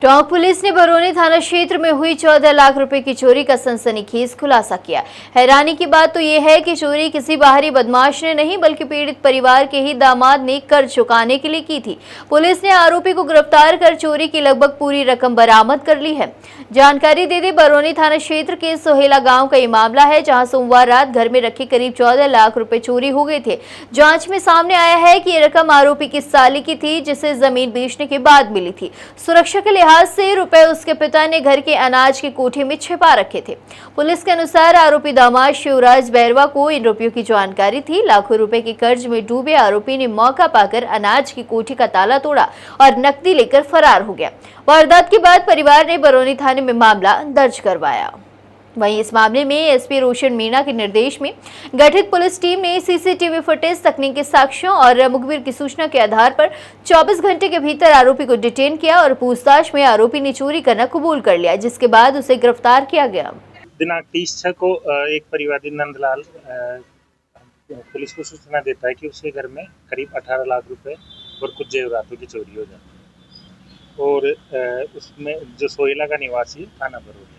Tonk police ने बरौनी थाना क्षेत्र में हुई 14 लाख रुपए की चोरी का सनसनीखेज खुलासा किया। हैरानी की बात तो यह है कि चोरी किसी बाहरी बदमाश ने नहीं बल्कि पीड़ित परिवार के ही दामाद ने कर्ज चुकाने के लिए की थी। पुलिस ने आरोपी को गिरफ्तार कर चोरी की लगभग पूरी रकम बरामद कर ली है। जानकारी दे दे, बरौनी थाना क्षेत्र के सोहेला गाँव का ये मामला है, जहाँ सोमवार रात घर में रखे करीब 14 लाख रुपए चोरी हो गए थे। जाँच में सामने आया है कि ये रकम आरोपी की साली की थी, जिसे जमीन बेचने के बाद मिली थी। सुरक्षा के लिहाज से रुपए उसके पिता ने घर के अनाज की कोठी में छिपा रखे थे। पुलिस के अनुसार आरोपी दामाद शिवराज बैरवा को इन रुपयों की जानकारी थी। लाखों रुपए के कर्ज में डूबे आरोपी ने मौका पाकर अनाज की कोठी का ताला तोड़ा और नकदी लेकर फरार हो गया। वारदात के बाद परिवार ने बरौनी थाने में मामला दर्ज करवाया। वहीं इस मामले में एसपी रोशन मीणा के निर्देश में गठित पुलिस टीम ने सीसीटीवी फुटेज, तकनीकी साक्ष्यों और मुखबिर की सूचना के आधार पर 24 घंटे के भीतर आरोपी को डिटेन किया और पूछताछ में आरोपी ने चोरी करना कबूल कर लिया, जिसके बाद उसे गिरफ्तार किया गया। दिनांक 30/6 को एक परिवादी नंदलाल पुलिस को सूचना देता है कि उसके घर में करीब 18 लाख रुपए और कुछ जेवरातों की चोरी हो जाती है और उसमें जो सोहेला का निवासी है थाना बरौनी।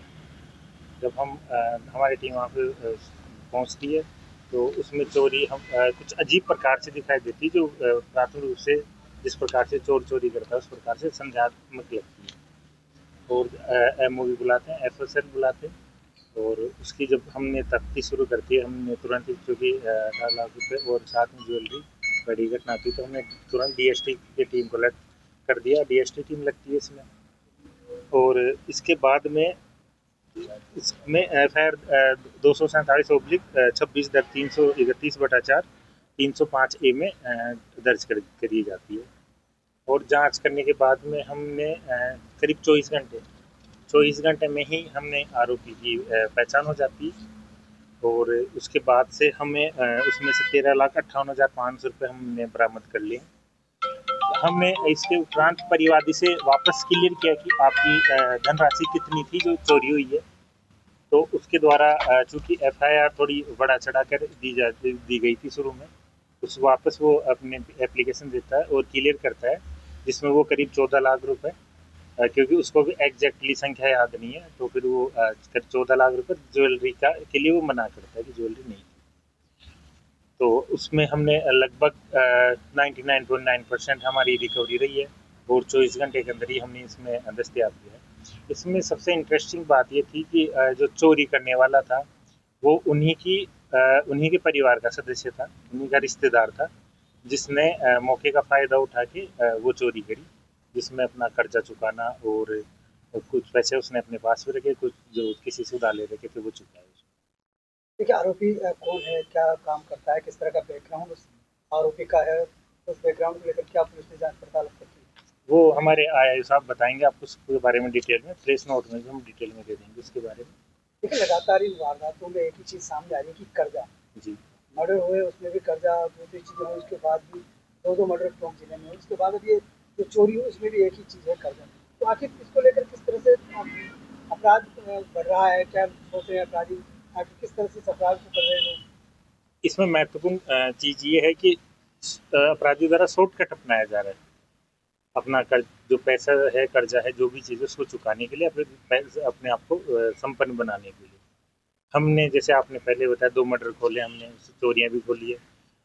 जब हम हमारी टीम वहाँ पे पहुँचती है तो उसमें चोरी हम कुछ अजीब प्रकार से दिखाई देती है, जो प्राथमिक रूप से जिस प्रकार से चोर चोरी करता है उस प्रकार से संदेहात्मक लगती है और एमओ भी बुलाते हैं, एफएसएल बुलाते हैं और उसकी जब हमने तफ्तीश शुरू करती है, हमने तुरंत, क्योंकि 18 लाख रुपये और साथ में ज्वेलरी बड़ी घटना थी, तो हमने तुरंत डीएसटी की टीम को अलर्ट कर दिया। डीएसटी टीम लगती है इसमें और इसके बाद में इसमें एफआईआर 247/26 दर 331/4 305 ए में दर्ज करी जाती है और जांच करने के बाद में हमने करीब 24 घंटे में ही हमने आरोपी की पहचान हो जाती है और उसके बाद से हमें उसमें से 13,58,500 रुपये हमने बरामद कर लिए। हमने इसके उपरांत परिवादी से वापस क्लियर किया कि आपकी धनराशि कितनी थी जो चोरी हुई है, तो उसके द्वारा चूँकि एफआईआर थोड़ी बढ़ा चढ़ा कर दी गई थी शुरू में, उस वापस वो अपने एप्लीकेशन देता है और क्लियर करता है, जिसमें वो करीब 14 लाख रुपए, क्योंकि उसको भी एग्जैक्टली संख्या याद नहीं है, तो फिर वो 14 लाख रुपए ज्वेलरी के लिए वो मना करता है कि ज्वेलरी नहीं। तो उसमें हमने लगभग 99.9% हमारी रिकवरी रही है और 24 घंटे के अंदर ही हमने इसमें दस्तयाब किया है। इसमें सबसे इंटरेस्टिंग बात ये थी कि जो चोरी करने वाला था वो उन्हीं के परिवार का सदस्य था, उन्हीं का रिश्तेदार था, जिसने मौके का फ़ायदा उठा के वो चोरी करी, जिसमें अपना कर्जा चुकाना और कुछ पैसे उसने अपने पास भी रखे, कुछ जो किसी से उधार ले रखे थे वो चुकाए। देखिए, आरोपी कौन है, क्या काम करता है, किस तरह का बैकग्राउंड उस आरोपी का है, उस बैकग्राउंड को लेकर क्या पुलिस ने जांच पड़ताल करती है? वो हमारे आईआई साहब बताएंगे आपको उसके बारे में डिटेल में, प्रेस नोट में हम डिटेल में दे देंगे उसके बारे में। देखिए, लगातार इन वारदातों में एक ही चीज़ सामने आ रही है कि कर्जा जी, मर्डर हुए उसमें भी कर्जा, दूसरी चीज़ें हुई उसके बाद भी दो मर्डर टोंक जिले में, उसके बाद अब ये जो चोरी हुई उसमें भी एक ही चीज़ है, कर्जा। तो आखिर इसको लेकर किस तरह से अपराध बढ़ रहा है, क्या सोच रहे हैं अपराधी, आखिर किस तरह से इस अपराध को कर रहे हैं लोग? इसमें महत्वपूर्ण चीज़ ये है कि अपराधी द्वारा शॉर्टकट अपनाया जा रहा है, अपना कर्ज जो पैसा है, कर्जा है, जो भी चीज़ है उसको चुकाने के लिए, अपने आप को संपन्न बनाने के लिए। हमने, जैसे आपने पहले बताया, 2 मर्डर खोले हमने, चोरियाँ भी खोली है,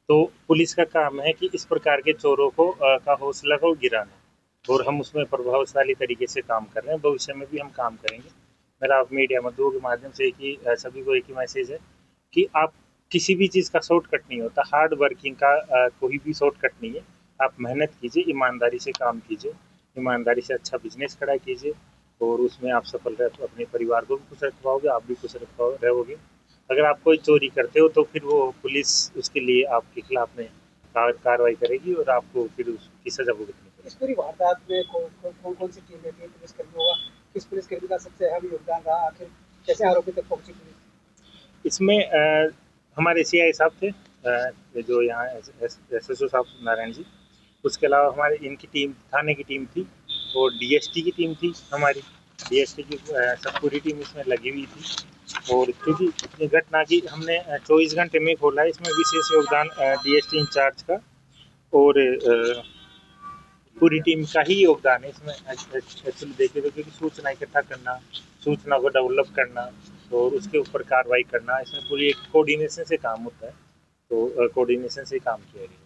तो पुलिस का काम है कि इस प्रकार के चोरों को का हौसला को गिराना और हम उसमें प्रभावशाली तरीके से काम कर रहे हैं, भविष्य में भी हम काम करेंगे। मेरा आप मीडिया मधुओं के माध्यम से एक ही सभी को एक ही मैसेज है कि आप किसी भी चीज़ का शॉर्टकट नहीं होता, हार्ड वर्किंग का कोई भी शॉर्टकट नहीं है। आप मेहनत कीजिए, ईमानदारी से काम कीजिए, ईमानदारी से अच्छा बिजनेस खड़ा कीजिए और उसमें आप सफल रह, अपने परिवार को भी खुश रख पाओगे, आप भी खुश रहोगे। अगर आप कोई चोरी करते हो तो फिर वो पुलिस उसके लिए आपके खिलाफ में कार्रवाई करेगी और आपको फिर उसकी सजा भुगतनी पड़ेगी। इस पूरी वारदात में कौन सी टीम रहती है, पुलिसकर्मियों का किस पुलिसकर्मी का सबसे अहम योगदान रहा, आखिर कैसे आरोपी तक पहुंची पुलिस? इसमें हमारे सीआई साहब थे, जो यहाँ एसएसओ साहब नारायण जी, उसके अलावा हमारे इनकी टीम, थाने की टीम थी और डीएसटी की टीम थी हमारी, डीएसटी की सब पूरी टीम इसमें लगी हुई थी और क्योंकि घटना की हमने 24 घंटे में खोला है, इसमें विशेष योगदान डीएसटी इंचार्ज का और पूरी टीम का ही योगदान है इसमें एक्चुअली देखे तो, क्योंकि सूचना इकट्ठा करना, सूचना को डेवलप करना और उसके ऊपर कार्रवाई करना, इसमें पूरी एक कोऑर्डिनेशन से काम होता है। तो कोऑर्डिनेशन से काम किया गया।